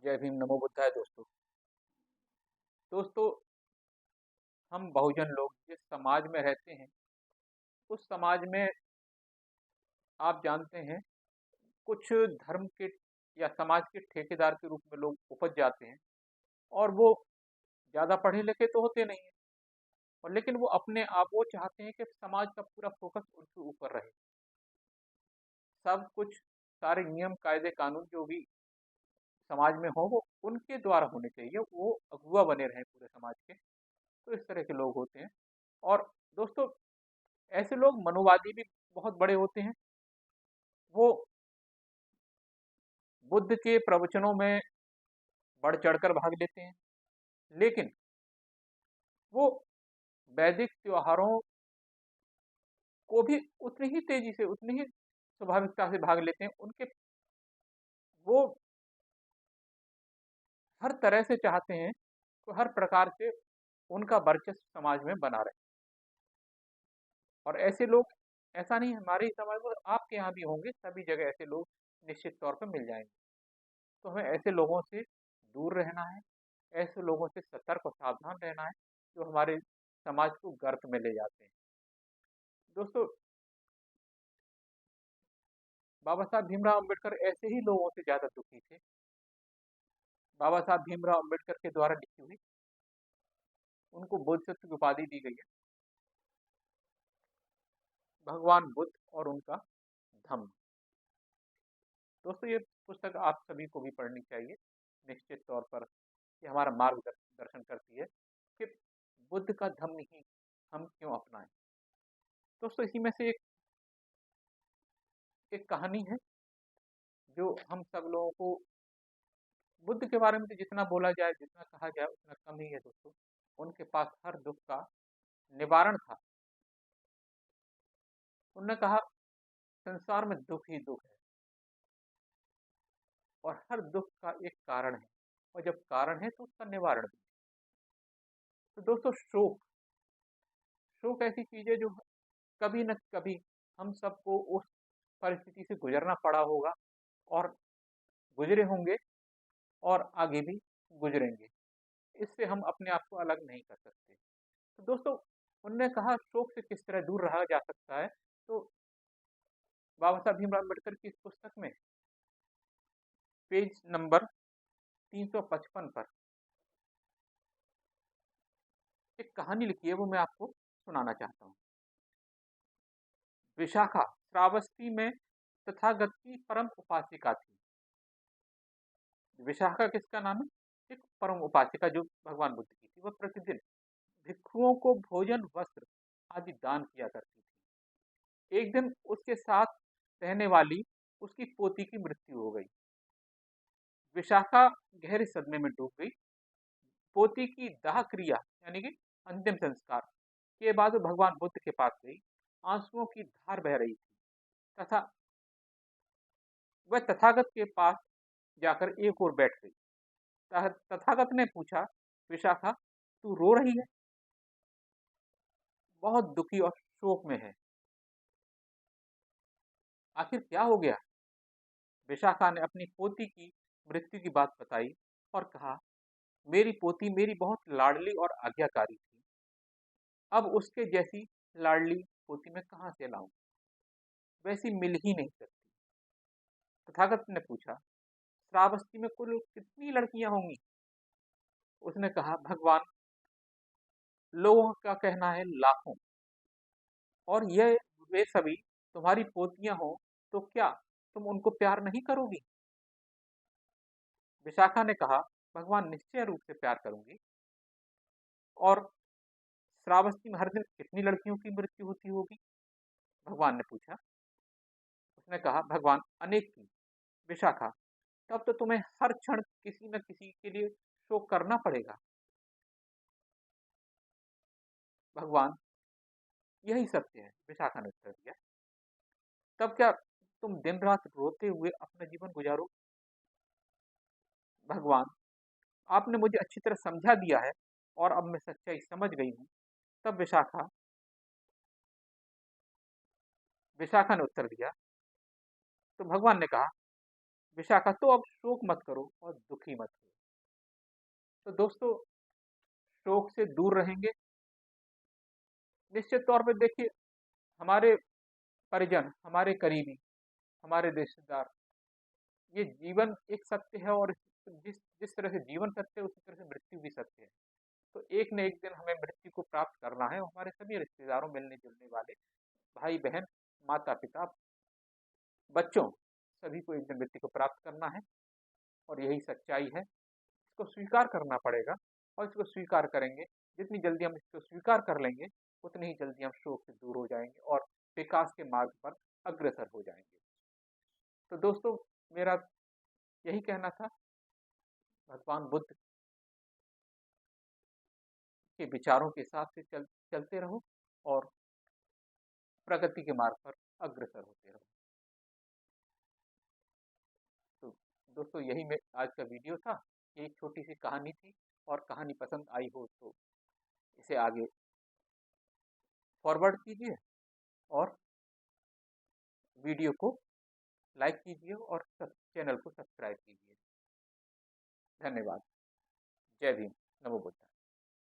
जय भीम, नमो बुद्धाय दोस्तों। दोस्तों, हम बहुजन लोग जिस समाज में रहते हैं, उस समाज में आप जानते हैं कुछ धर्म के या समाज के ठेकेदार के रूप में लोग उपज जाते हैं और वो ज़्यादा पढ़े लिखे तो होते नहीं हैं और लेकिन वो अपने आप वो चाहते हैं कि समाज का पूरा फोकस उनके ऊपर रहे। सब कुछ सारे नियम, कायदे, कानून जो भी समाज में हो वो उनके द्वारा होने चाहिए, वो अगुवा बने रहें पूरे समाज के। तो इस तरह के लोग होते हैं और दोस्तों ऐसे लोग मनुवादी भी बहुत बड़े होते हैं। वो बुद्ध के प्रवचनों में बढ़ चढ़कर भाग लेते हैं, लेकिन वो वैदिक त्योहारों को भी उतनी ही तेजी से, उतनी ही स्वाभाविकता से भाग लेते हैं। उनके वो हर तरह से चाहते हैं तो हर प्रकार से उनका वर्चस्व समाज में बना रहे। और ऐसे लोग, ऐसा नहीं हमारे ही समाज में, आपके यहाँ भी होंगे, सभी जगह ऐसे लोग निश्चित तौर पर मिल जाएंगे। तो हमें ऐसे लोगों से दूर रहना है, ऐसे लोगों से सतर्क और सावधान रहना है जो हमारे समाज को गर्त में ले जाते हैं। दोस्तों, बाबा साहब भीमराव अम्बेडकर ऐसे ही लोगों से ज्यादा दुखी थे। बाबा साहब भीमराव अम्बेडकर के द्वारा लिखी हुई, उनको बोधिसत्व की उपाधि दी गई है, भगवान बुद्ध और उनका धम्म। दोस्तों, ये पुस्तक आप सभी को भी पढ़नी चाहिए निश्चित तौर पर। ये हमारा मार्गदर्शन करती है कि बुद्ध का धम्म ही हम क्यों अपनाएं। दोस्तों, इसी में से एक एक कहानी है जो हम सब लोगों को, बुद्ध के बारे में तो जितना बोला जाए, जितना कहा जाए उतना कम ही है दोस्तों। उनके पास हर दुख का निवारण था। उन्होंने कहा संसार में दुख ही दुख है और हर दुख का एक कारण है, और जब कारण है तो उसका निवारण भी। तो दोस्तों, शोक शोक ऐसी चीज है जो कभी न कभी हम सबको उस परिस्थिति से गुजरना पड़ा होगा और गुजरे होंगे और आगे भी गुजरेंगे। इससे हम अपने आप को अलग नहीं कर सकते। तो दोस्तों, उन्होंने कहा शोक से किस तरह दूर रहा जा सकता है। तो बाबा साहब भीमराव अम्बेडकर की इस पुस्तक में पेज नंबर 355 पर एक कहानी लिखी है, वो मैं आपको सुनाना चाहता हूँ। विशाखा श्रावस्ती में तथागत की परम उपासिका थी। विशाखा किसका नाम है? एक परम उपासिका जो भगवान बुद्ध की थी। वह प्रतिदिन भिक्षुओं को भोजन, वस्त्र आदि दान किया करती थी। एक दिन उसके साथ रहने वाली उसकी पोती की मृत्यु हो गई। विशाखा गहरे सदमे में डूब गई। पोती की दाह क्रिया यानी कि अंतिम संस्कार के बाद वो भगवान बुद्ध के पास गई। आंसुओं की धार बह रही थी तथा वह तथागत के पास जाकर एक ओर बैठ गई। तथागत ने पूछा, विशाखा तू रो रही है, बहुत दुखी और शोक में है, आखिर क्या हो गया? विशाखा ने अपनी पोती की मृत्यु की बात बताई और कहा, मेरी पोती मेरी बहुत लाडली और आज्ञाकारी थी। अब उसके जैसी लाडली पोती मैं कहाँ से लाऊं? वैसी मिल ही नहीं सकती। तथागत ने पूछा, श्रावस्ती में कुल कितनी लड़कियां होंगी? उसने कहा, भगवान, लोगों का कहना है लाखों, और ये वे सभी तुम्हारी पोतियां हो तो क्या तुम उनको प्यार नहीं करोगी? विशाखा ने कहा, भगवान, निश्चय रूप से प्यार करूंगी। और श्रावस्ती में हर दिन कितनी लड़कियों की मृत्यु होती होगी? भगवान ने पूछा। उसने कहा, भगवान, अनेक की। विशाखा, तब तो तुम्हें हर क्षण किसी न किसी के लिए शोक करना पड़ेगा। भगवान, यही सत्य है, विशाखा ने उत्तर दिया। तब क्या तुम दिन रात रोते हुए अपना जीवन गुजारो? भगवान, आपने मुझे अच्छी तरह समझा दिया है और अब मैं सच्चाई समझ गई हूँ। तब विशाखा ने उत्तर दिया। तो भगवान ने कहा, विशाखा, तो अब शोक मत करो और दुखी मत हो। तो दोस्तों, शोक से दूर रहेंगे, निश्चित तौर पे देखिए, हमारे परिजन, हमारे करीबी, हमारे रिश्तेदार, ये जीवन एक सत्य है, और जिस जिस तरह से जीवन सत्य है, उसी तरह से मृत्यु भी सत्य है। तो एक न एक दिन हमें मृत्यु को प्राप्त करना है, और हमारे सभी रिश्तेदारों, मिलने-जुलने वाले, भाई-बहन, माता-पिता, बच्चों, सभी को एक दिन मृत्यु को प्राप्त करना है, और यही सच्चाई है। इसको स्वीकार करना पड़ेगा, और इसको स्वीकार करेंगे, जितनी जल्दी हम इसको स्वीकार कर लेंगे, उतनी ही जल्दी हम शोक से दूर हो जाएँगे और विकास के मार्ग पर अग्रसर हो जाएँगे। तो दोस्तों, मेरा यही कहना था, भगवान बुद्ध के विचारों के हिसाब से चलते रहो, और प्रगति के मार्ग पर अग्रसर होते रहो। तो दोस्तों, यही आज का वीडियो था। ये एक छोटी सी कहानी थी, और कहानी पसंद आई हो तो इसे आगे फॉरवर्ड कीजिए, और वीडियो को लाइक कीजिए, और चैनल को सब्सक्राइब कीजिए। धन्यवाद। जय भीम। नमो बुद्धाय।